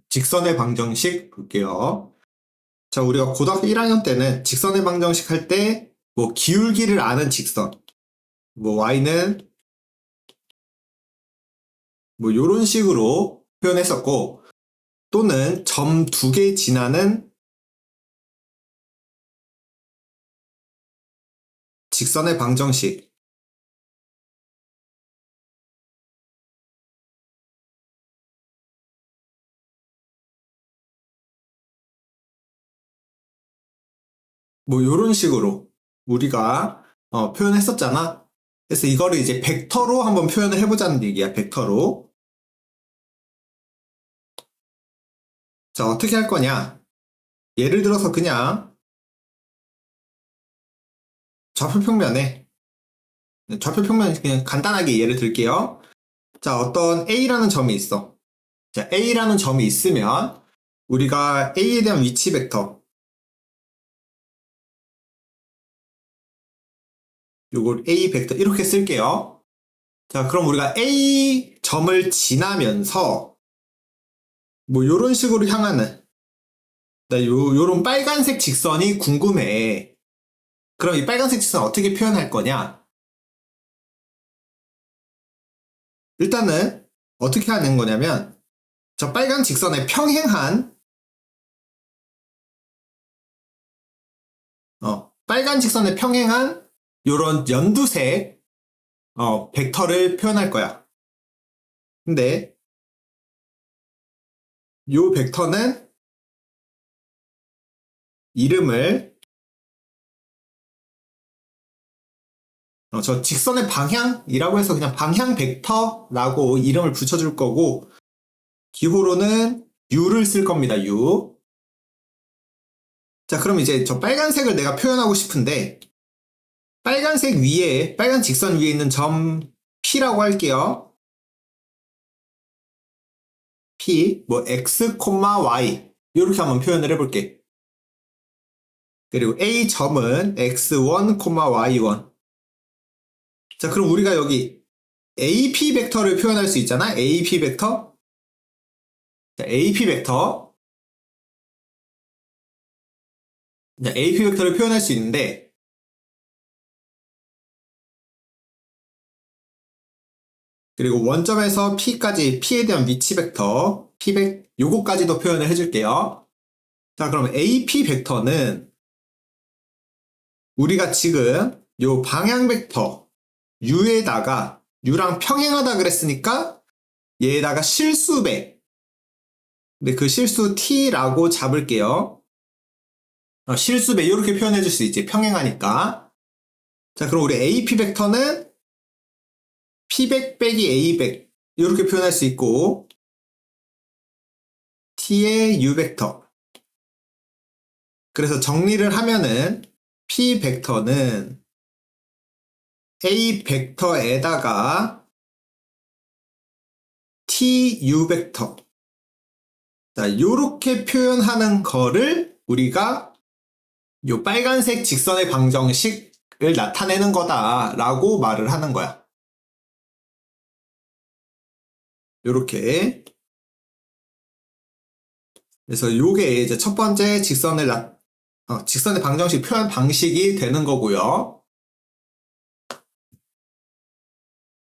직선의 방정식 볼게요. 자, 우리가 고등학교 1학년 때는 직선의 방정식 할 때 뭐 기울기를 아는 직선, 뭐 y는 뭐 요런 식으로 표현했었고, 또는 점 2개 지나는 직선의 방정식, 뭐 요런 식으로 우리가 표현했었잖아. 그래서 이거를 이제 벡터로 한번 표현을 해보자는 얘기야. 벡터로. 자, 어떻게 할 거냐? 예를 들어서 그냥 좌표평면에 그냥 간단하게 예를 들게요. 자, 어떤 A라는 점이 있어. 자, A라는 점이 있으면 우리가 A에 대한 위치 벡터, 요걸 A 벡터 이렇게 쓸게요. 자, 그럼 우리가 A 점을 지나면서 뭐 요런 식으로 향하는 요런 빨간색 직선이 궁금해. 그럼 이 빨간색 직선 어떻게 표현할 거냐? 일단은 어떻게 하는 거냐면 저 빨간 직선에 평행한 빨간 직선에 평행한 요런 연두색 벡터를 표현할 거야. 근데 요 벡터는 이름을 저 직선의 방향이라고 해서 그냥 방향 벡터라고 이름을 붙여줄 거고, 기호로는 U를 쓸 겁니다. U. 자, 그럼 이제 저 빨간색을 내가 표현하고 싶은데, 빨간색 위에, 빨간 직선 위에 있는 점 P라고 할게요. P, 뭐 X, Y 이렇게 한번 표현을 해볼게. 그리고 A 점은 X1, Y1. 자, 그럼 우리가 여기 AP 벡터를 표현할 수 있잖아. AP 벡터. 자, AP 벡터. 자, AP 벡터를 표현할 수 있는데, 그리고 원점에서 P까지, P에 대한 위치 벡터, 요거까지도 표현을 해줄게요. 자, 그럼 AP 벡터는 우리가 지금 요 방향 벡터 U에다가 U랑 평행하다 그랬으니까 얘에다가 실수배, 근데 그 실수 T라고 잡을게요. 실수배 이렇게 표현해 줄 수 있지. 평행하니까. 자, 그럼 우리 AP 벡터는 P백 빼기 A백 이렇게 표현할 수 있고, T의 U 벡터. 그래서 정리를 하면은 P 벡터는 A 벡터에다가 TU 벡터. 자, 요렇게 표현하는 거를 우리가 요 빨간색 직선의 방정식을 나타내는 거다라고 말을 하는 거야. 요렇게. 그래서 요게 이제 첫 번째 직선의 방정식 표현 방식이 되는 거고요.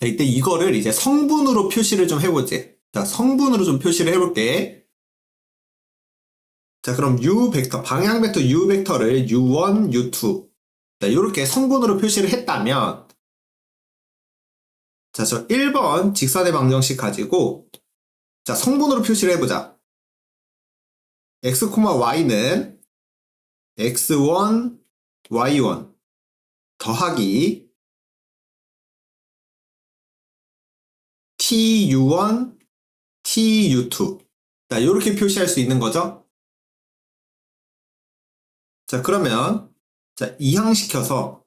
자, 이때 이거를 이제 성분으로 표시를 좀 해보지. 자, 성분으로 좀 표시를 해볼게. 자, 그럼 U 벡터, 방향 벡터 U 벡터를 U1, U2. 자, 이렇게 성분으로 표시를 했다면, 자, 저 1번 직선의 방정식 가지고, 자, 성분으로 표시를 해보자. X, Y는 X1, Y1 더하기 TU1, TU2. 자, 이렇게 표시할 수 있는 거죠. 자, 그러면, 자, 이항시켜서,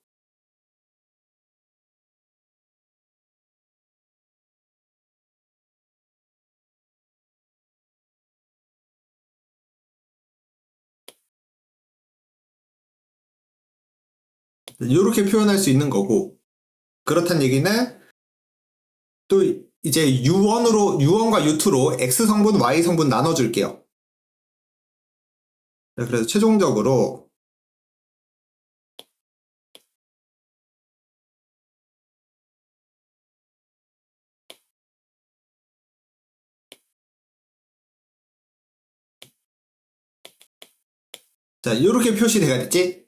이렇게 표현할 수 있는 거고, 그렇단 얘기는 또 이제 U1과 U2로 X 성분, Y 성분 나눠줄게요. 그래서 최종적으로 자, 이렇게 표시되겠지?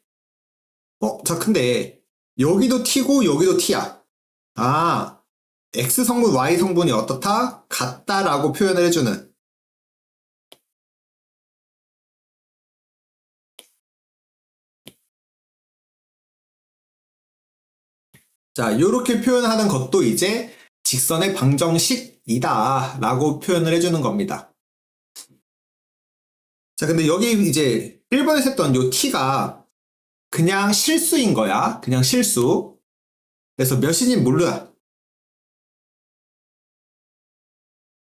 자, 근데 여기도 T고 여기도 T야. 아, X 성분, Y 성분이 어떻다? 같다라고 표현을 해주는. 자, 이렇게 표현하는 것도 이제 직선의 방정식이다 라고 표현을 해주는 겁니다. 자, 근데 여기 이제 1번에서 했던 요 T가 그냥 실수인 거야. 그냥 실수. 그래서 몇인지 몰라.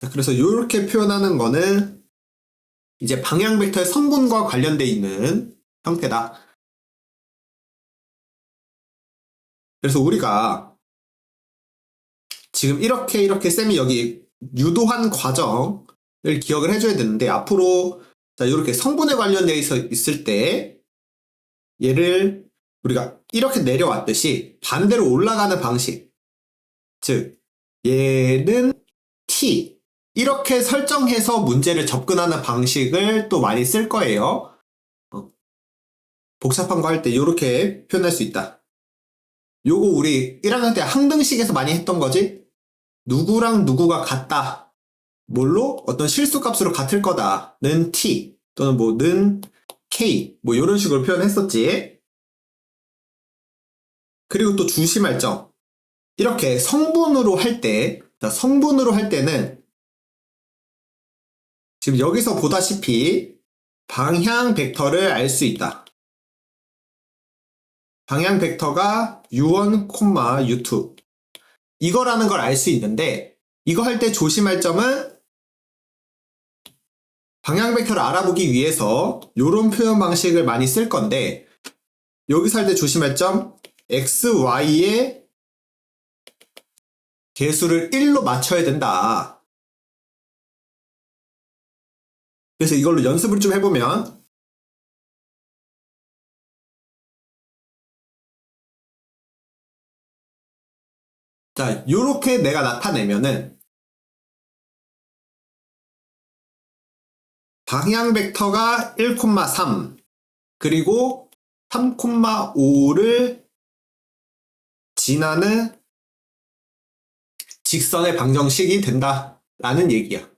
자, 그래서 이렇게 표현하는 거는 이제 방향 벡터의 성분과 관련돼 있는 형태다. 그래서 우리가 지금 이렇게 쌤이 여기 유도한 과정을 기억을 해줘야 되는데 앞으로 자, 이렇게 성분에 관련돼 있을 때 얘를 우리가 이렇게 내려왔듯이 반대로 올라가는 방식. 즉, 얘는 T. 이렇게 설정해서 문제를 접근하는 방식을 또 많이 쓸 거예요. 복잡한 거 할 때 이렇게 표현할 수 있다. 요거 우리 1학년 때 항등식에서 많이 했던 거지? 누구랑 누구가 같다. 뭘로? 어떤 실수값으로 같을 거다. 는 T 또는 뭐 는 K 뭐 이런 식으로 표현했었지. 그리고 또 주심할 점. 이렇게 성분으로 할 때는 지금 여기서 보다시피 방향 벡터를 알 수 있다. 방향 벡터가 U1, U2 이거라는 걸 알 수 있는데 이거 할 때 조심할 점은 방향 벡터를 알아보기 위해서 이런 표현 방식을 많이 쓸 건데 여기서 할 때 조심할 점 X, Y의 개수를 1로 맞춰야 된다. 그래서 이걸로 연습을 좀 해보면 자, 요렇게 내가 나타내면은 방향 벡터가 1,3 그리고 3,5를 지나는 직선의 방정식이 된다라는 얘기야.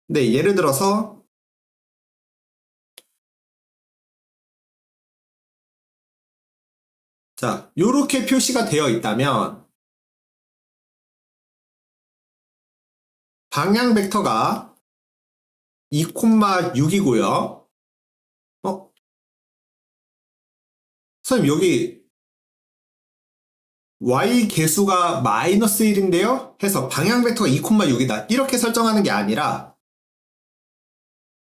근데 예를 들어서 자, 요렇게 표시가 되어 있다면 방향 벡터가 2,6이고요. 선생님 여기 y 개수가 마이너스 1인데요? 해서 방향 벡터가 2,6이다. 이렇게 설정하는 게 아니라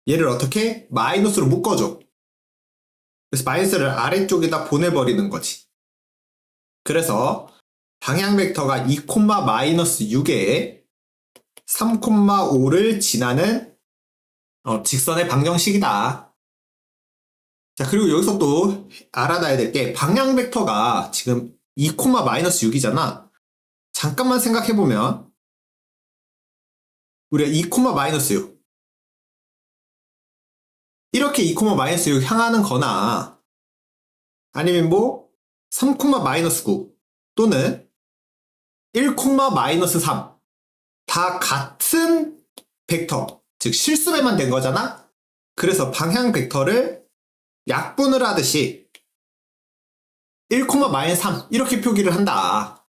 얘를 어떻게? 마이너스로 묶어줘. 그래서 마이너스를 아래쪽에다 보내버리는 거지. 그래서 방향 벡터가 2, 마이너스 6에 3,5를 지나는 직선의 방정식이다. 자, 그리고 여기서 또 알아놔야 될 게 방향 벡터가 지금 2, 마이너스 6이잖아. 잠깐만 생각해보면 우리가 2, 마이너스 6 이렇게 2, 마이너스 6 향하는 거나 아니면 뭐 3, 마이너스 9 또는 1, 마이너스 3 다 같은 벡터 즉 실수배만 된 거잖아. 그래서 방향 벡터를 약분을 하듯이 1, 마이너스 3 이렇게 표기를 한다.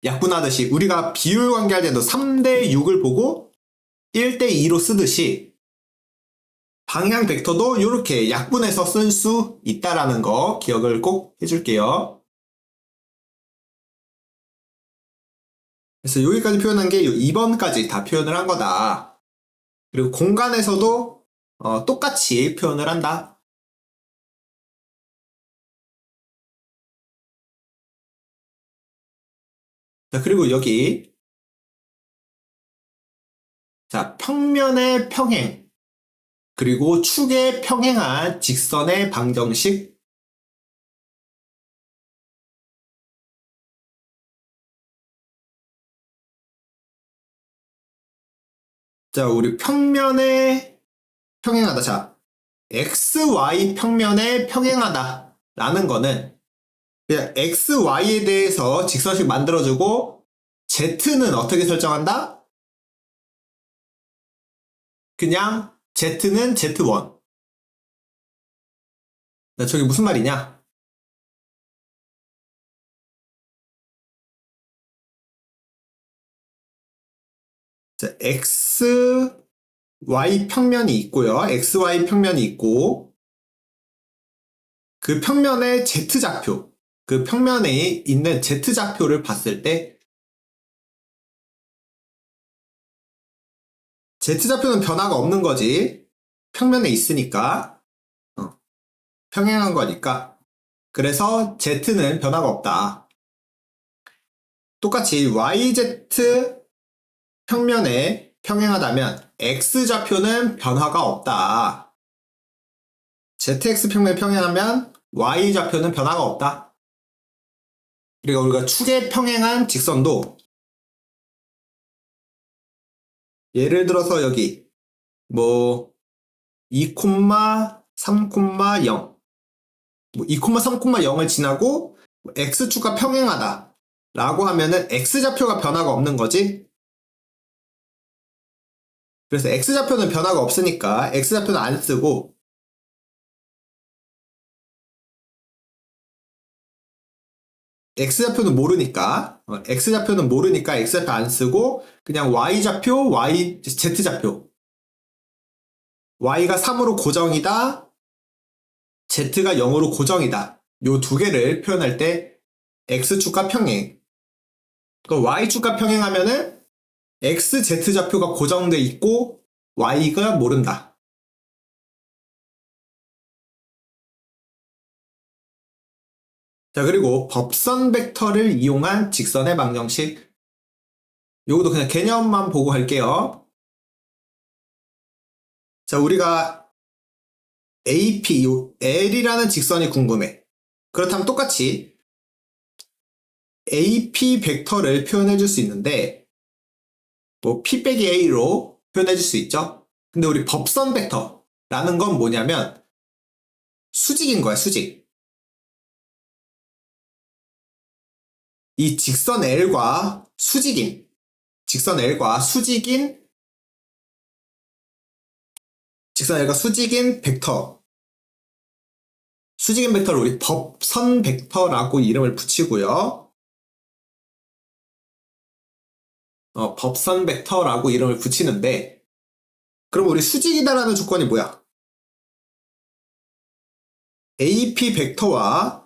약분하듯이 우리가 비율 관계할 때도 3대 6을 보고 1대 2로 쓰듯이 방향 벡터도 이렇게 약분해서 쓸 수 있다라는 거 기억을 꼭 해줄게요. 그래서 여기까지 표현한 게 2번까지 다 표현을 한 거다. 그리고 공간에서도 똑같이 표현을 한다. 자, 그리고 여기 자, 평면의 평행 그리고 축에 평행한 직선의 방정식. 자, 우리 평면에 평행하다. 자, XY 평면에 평행하다 라는 거는 그냥 XY에 대해서 직선식 만들어주고 Z는 어떻게 설정한다? 그냥 Z는 Z1. 자, 저게 무슨 말이냐? 자, XY 평면이 있고요. XY 평면이 있고 그 평면의 Z좌표, 그 평면에 있는 Z좌표를 봤을 때 Z좌표는 변화가 없는 거지. 평면에 있으니까. 평행한 거니까. 그래서 Z는 변화가 없다. 똑같이 YZ 평면에 평행하다면 X좌표는 변화가 없다. ZX 평면에 평행하면 Y좌표는 변화가 없다. 그리고 우리가 축에 평행한 직선도 예를 들어서 여기 뭐 2,3,0 2,3,0을 지나고 X축과 평행하다 라고 하면은 X좌표가 변화가 없는 거지. 그래서 X좌표는 변화가 없으니까 X좌표는 안 쓰고 X좌표는 모르니까 X좌표 안 쓰고 그냥 Y좌표, Z좌표 Y가 3으로 고정이다, Z가 0으로 고정이다. 요 두 개를 표현할 때 X축과 평행. 그럼 Y축과 평행하면은 X, Z좌표가 고정돼 있고 Y가 모른다. 자, 그리고 법선 벡터를 이용한 직선의 방정식. 요것도 그냥 개념만 보고 할게요. 자, 우리가 AP, L이라는 직선이 궁금해. 그렇다면 똑같이 AP 벡터를 표현해 줄 수 있는데 뭐 P 빼기 A로 표현해 줄 수 있죠. 근데 우리 법선 벡터라는 건 뭐냐면 수직인 거야, 수직. 이 직선 L과 수직인 직선 L과 수직인 벡터. 수직인 벡터를 우리 법선 벡터라고 이름을 붙이고요. 법선 벡터라고 이름을 붙이는데, 그럼 우리 수직이다라는 조건이 뭐야? AP 벡터와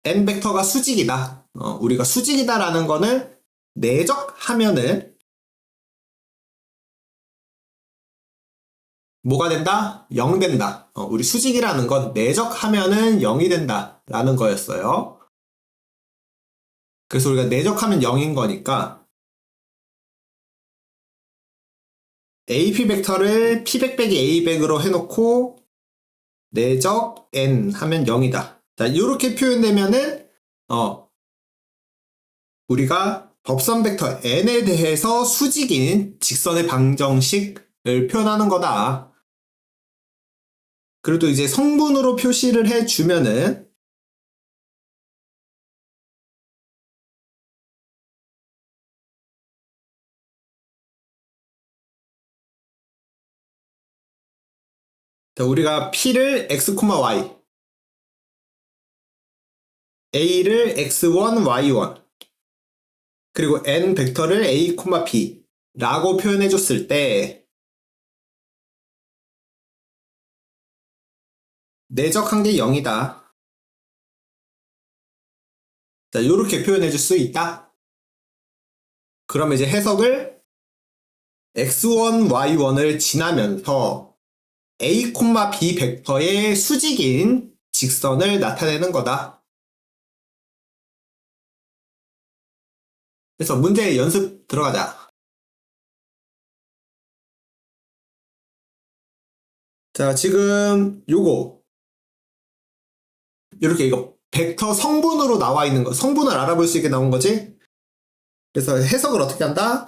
N 벡터가 수직이다. 우리가 수직이다라는 거는 내적하면은 뭐가 된다? 0 된다. 우리 수직이라는 건 내적하면은 0이 된다 라는 거였어요. 그래서 우리가 내적하면 0인 거니까 AP 벡터를 P100 빼기 A100으로 해놓고 내적 N 하면 0이다. 자, 이렇게 표현되면은 우리가 법선 벡터 N에 대해서 수직인 직선의 방정식을 표현하는 거다. 그리고 또 이제 성분으로 표시를 해주면은 자, 우리가 P를 X, Y, A를 X1, Y1, 그리고 N 벡터를 A, B 라고 표현해줬을 때 내적한 게 0이다. 자, 이렇게 표현해줄 수 있다. 그러면 이제 해석을 X1, Y1을 지나면서 A, B 벡터의 수직인 직선을 나타내는 거다. 그래서 문제 연습 들어가자. 자, 지금 요거 이렇게 이거 벡터 성분으로 나와 있는 거, 성분을 알아볼 수 있게 나온 거지? 그래서 해석을 어떻게 한다?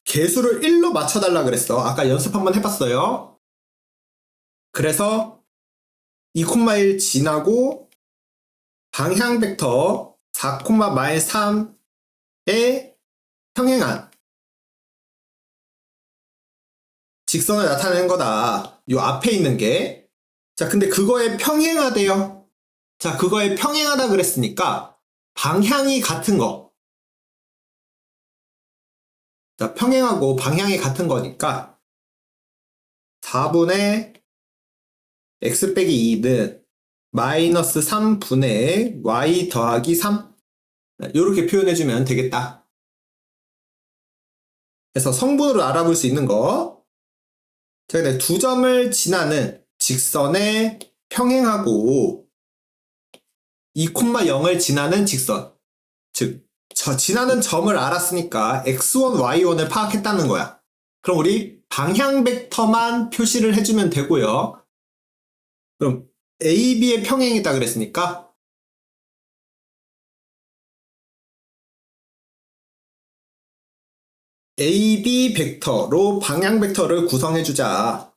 개수를 1로 맞춰달라 그랬어. 아까 연습 한번 해봤어요. 그래서 2,1 지나고 방향 벡터 4,-3에 평행한 직선을 나타내는 거다. 요 앞에 있는 게. 자, 근데 그거에 평행하대요. 자, 그거에 평행하다 그랬으니까 방향이 같은 거. 자, 평행하고 방향이 같은 거니까 4분의 x 빼기 2는 마이너스 3분의 y 더하기 3. 이렇게 표현해주면 되겠다. 그래서 성분으로 알아볼 수 있는 거. 자, 근데 두 점을 지나는 직선에 평행하고 2,0을 지나는 직선. 즉, 저 지나는 점을 알았으니까 x1, y1을 파악했다는 거야. 그럼 우리 방향 벡터만 표시를 해주면 되고요. 그럼 A, B의 평행이다 그랬으니까 A, B 벡터로 방향 벡터를 구성해주자.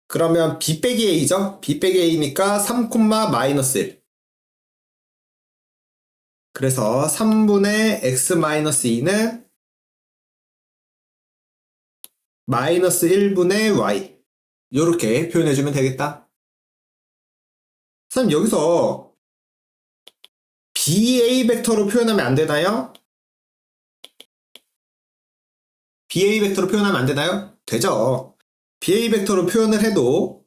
그러면 B 빼기 A죠? B 빼기 A니까 3, 마이너스 1. 그래서 3분의 x 마이너스 2는 마이너스 1분의 y. 이렇게 표현해주면 되겠다. 선생님 여기서 BA 벡터로 표현하면 안 되나요? BA 벡터로 표현하면 안 되나요? 되죠. BA 벡터로 표현을 해도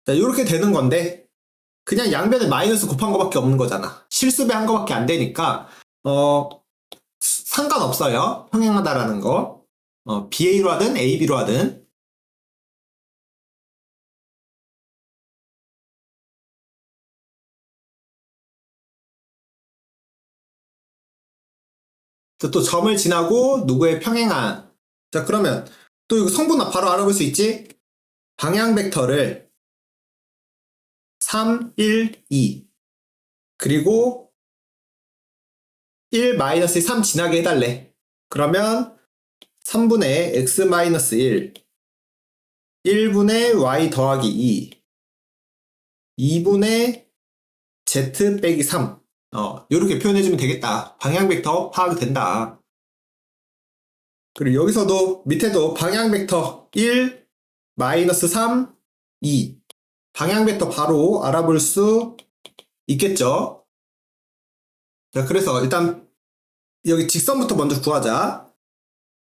자, 이렇게 되는 건데 그냥 양변에 마이너스 곱한 거밖에 없는 거잖아. 실수배한 거밖에 안 되니까 상관없어요. 평행하다라는 거. BA로 하든 AB로 하든. 또 점을 지나고 누구의 평행한. 자, 그러면 또 이거 성분 바로 알아볼 수 있지? 방향 벡터를 3, 1, 2 그리고 1, 3 지나게 해달래. 그러면 3분의 x 1 1분의 y 더하기 2 2분의 z 빼기 3 이렇게 표현해주면 되겠다. 방향 벡터 파악이 된다. 그리고 여기서도 밑에도 방향 벡터 1, 마이너스 3, 2 방향 벡터 바로 알아볼 수 있겠죠. 자, 그래서 일단 여기 직선부터 먼저 구하자.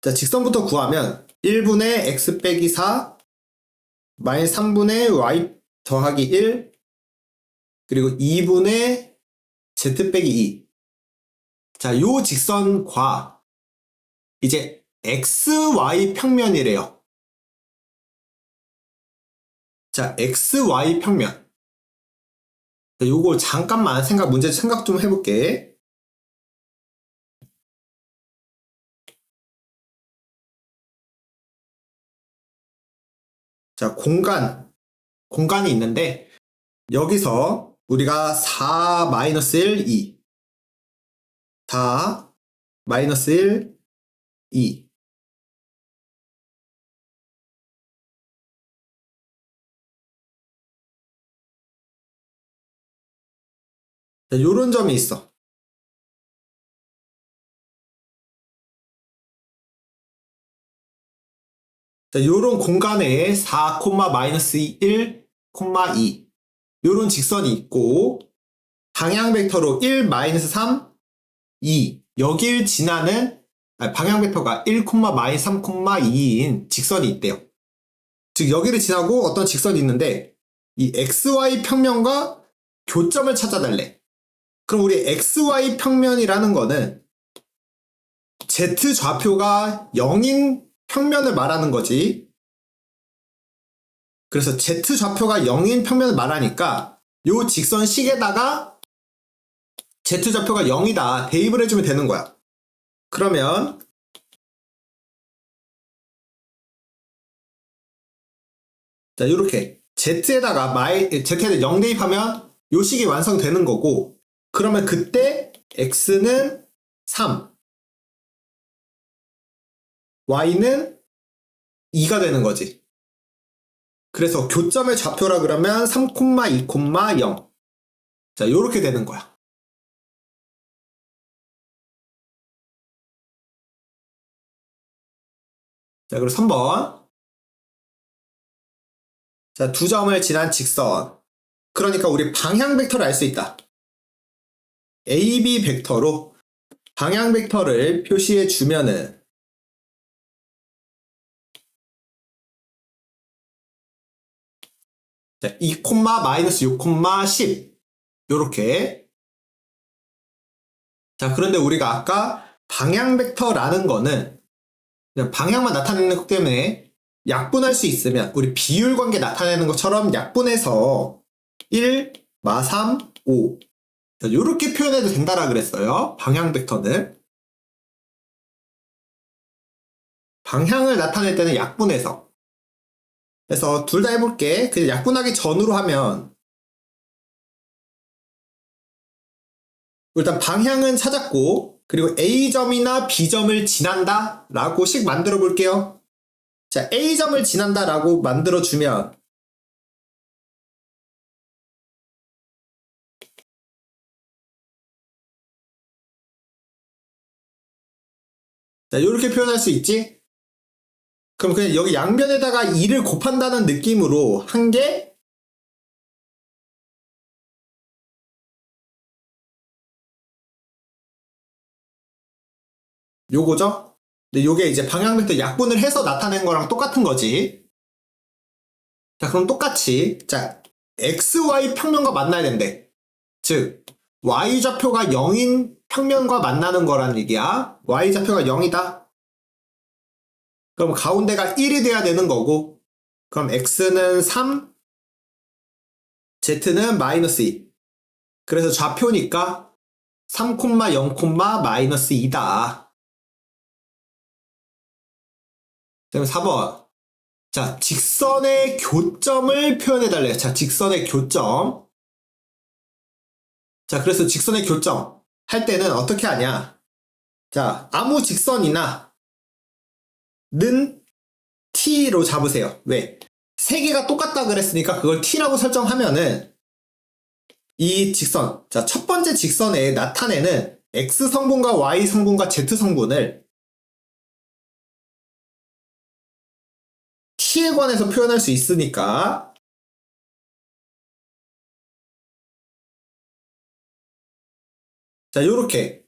자, 직선부터 구하면 1분의 x 빼기 4 마이너스 3분의 y 더하기 1 그리고 2분의 z 빼기 2. 자, 요 직선과 이제 xy 평면이래요. 자, xy 평면. 자, 요거 잠깐만 문제 생각 좀 해볼게. 자, 공간이 있는데 여기서 우리가 4 마이너스 1, 2 4 마이너스 1, 2 자, 요런 점이 있어. 자, 요런 공간에 4, 마이너스 1, 2 요런 직선이 있고 방향 벡터로 1, 마이너스 3, 2 여길 지나는 방향 벡터가 1, 마이너스 3, 2인 직선이 있대요. 즉 여기를 지나고 어떤 직선이 있는데 이 XY 평면과 교점을 찾아달래. 그럼 우리 XY 평면이라는 거는 Z 좌표가 0인 평면을 말하는 거지. 그래서 Z 좌표가 0인 평면을 말하니까 요 직선식에다가 Z 좌표가 0이다 대입을 해주면 되는 거야. 그러면 자 이렇게 Z에다가 Z에다 0 대입하면 요 식이 완성되는 거고, 그러면 그때 X는 3, Y는 2가 되는 거지. 그래서 교점의 좌표라 그러면 3, 2, 0. 자, 요렇게 되는 거야. 자, 그리고 3번. 자, 두 점을 지난 직선. 그러니까 우리 방향 벡터를 알 수 있다. AB 벡터로 방향 벡터를 표시해 주면은 자, 2, 마이너스 6, 10 요렇게. 자, 그런데 우리가 아까 방향 벡터라는 거는 그냥 방향만 나타내는 것 때문에 약분할 수 있으면 우리 비율 관계 나타내는 것처럼 약분해서 1, 3, 5 이렇게 표현해도 된다라 그랬어요. 방향 벡터는 방향을 나타낼 때는 약분해서. 그래서 둘 다 해볼게. 그냥 약분하기 전으로 하면 일단 방향은 찾았고, 그리고 A점이나 B점을 지난다 라고 식 만들어 볼게요. 자, A점을 지난다 라고 만들어 주면 자, 이렇게 표현할 수 있지? 그럼 그냥 여기 양변에다가 2를 곱한다는 느낌으로 한 게 요거죠? 근데 요게 이제 방향 벡터 약분을 해서 나타낸 거랑 똑같은 거지. 자, 그럼 똑같이 자, XY 평면과 만나야 된대. 즉 Y좌표가 0인 평면과 만나는 거란 얘기야. Y좌표가 0이다. 그럼 가운데가 1이 돼야 되는 거고, 그럼 X는 3, Z는 마이너스 2. 그래서 좌표니까 3, 0, 마이너스 2다. 그럼 4번. 자, 직선의 교점을 표현해달래요. 자, 직선의 교점. 자, 그래서 직선의 교점 할 때는 어떻게 하냐. 자, 아무 직선이나 는 T로 잡으세요. 왜? 세 개가 똑같다 그랬으니까 그걸 T라고 설정하면은 이 직선, 자, 첫 번째 직선에 나타내는 X 성분과 Y 성분과 Z 성분을 T에 관해서 표현할 수 있으니까 자, 요렇게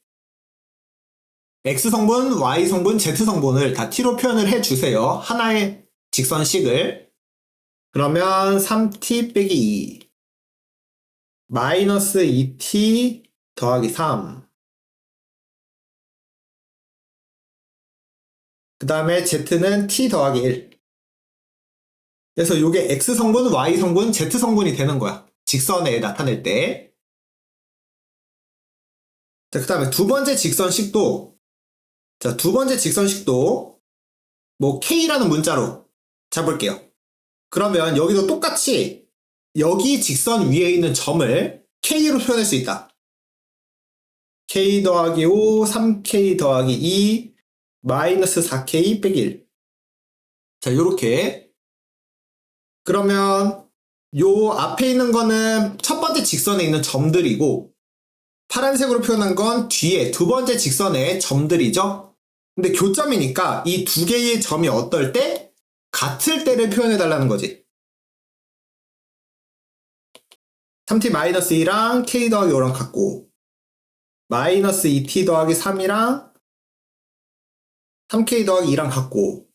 X 성분, Y 성분, Z 성분을 다 T로 표현을 해주세요. 하나의 직선식을. 그러면 3T 빼기 2 마이너스 2T 더하기 3. 그 다음에 Z는 T 더하기 1. 그래서 이게 X 성분, Y 성분, Z 성분이 되는 거야. 직선에 나타낼 때. 자, 그 다음에 두 번째 직선식도 자, 두 번째 직선식도 뭐 K라는 문자로 잡을게요. 그러면 여기도 똑같이 여기 직선 위에 있는 점을 K로 표현할 수 있다. K 더하기 5, 3K 더하기 2, 마이너스 4K 빼기 1. 자, 요렇게. 그러면 요 앞에 있는 거는 첫 번째 직선에 있는 점들이고, 파란색으로 표현한 건 뒤에 두 번째 직선의 점들이죠. 근데 교점이니까 이 두 개의 점이 어떨 때? 같을 때를 표현해 달라는 거지. 3t-2랑 k 더하기 5랑 같고, 마이너스 2t 더하기 3이랑 3k 더하기 2랑 같고,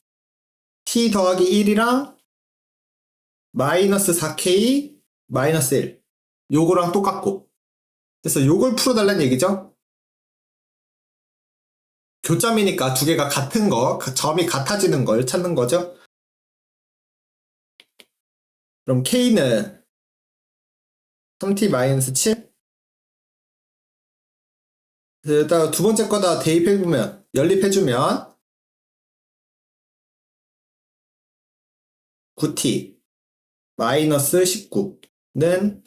t 더하기 1이랑 마이너스 4k 마이너스 1 요거랑 똑같고. 그래서 요걸 풀어달라는 얘기죠. 교점이니까 두 개가 같은 거, 점이 같아지는 걸 찾는 거죠. 그럼 K는 3t-7? 일단 두 번째 거다 대입해보면, 연립해주면 9t 마이너스 19는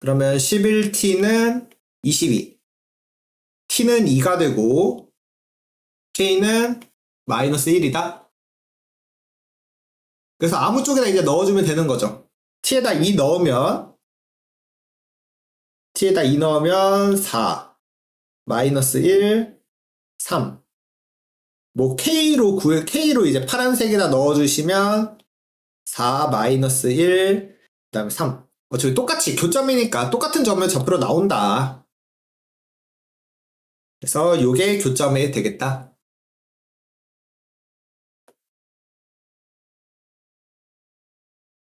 그러면 11t는 22. t는 2가 되고 k는 마이너스 1이다. 그래서 아무 쪽에나 이제 넣어주면 되는 거죠. t에다 2 넣으면 4 마이너스 1 3. 뭐 K로 이제 파란색에다 넣어주시면 4 마이너스 1 그 다음에 3. 어차피 똑같이 교점이니까 똑같은 점을 접으로 나온다. 그래서 요게 교점이 되겠다.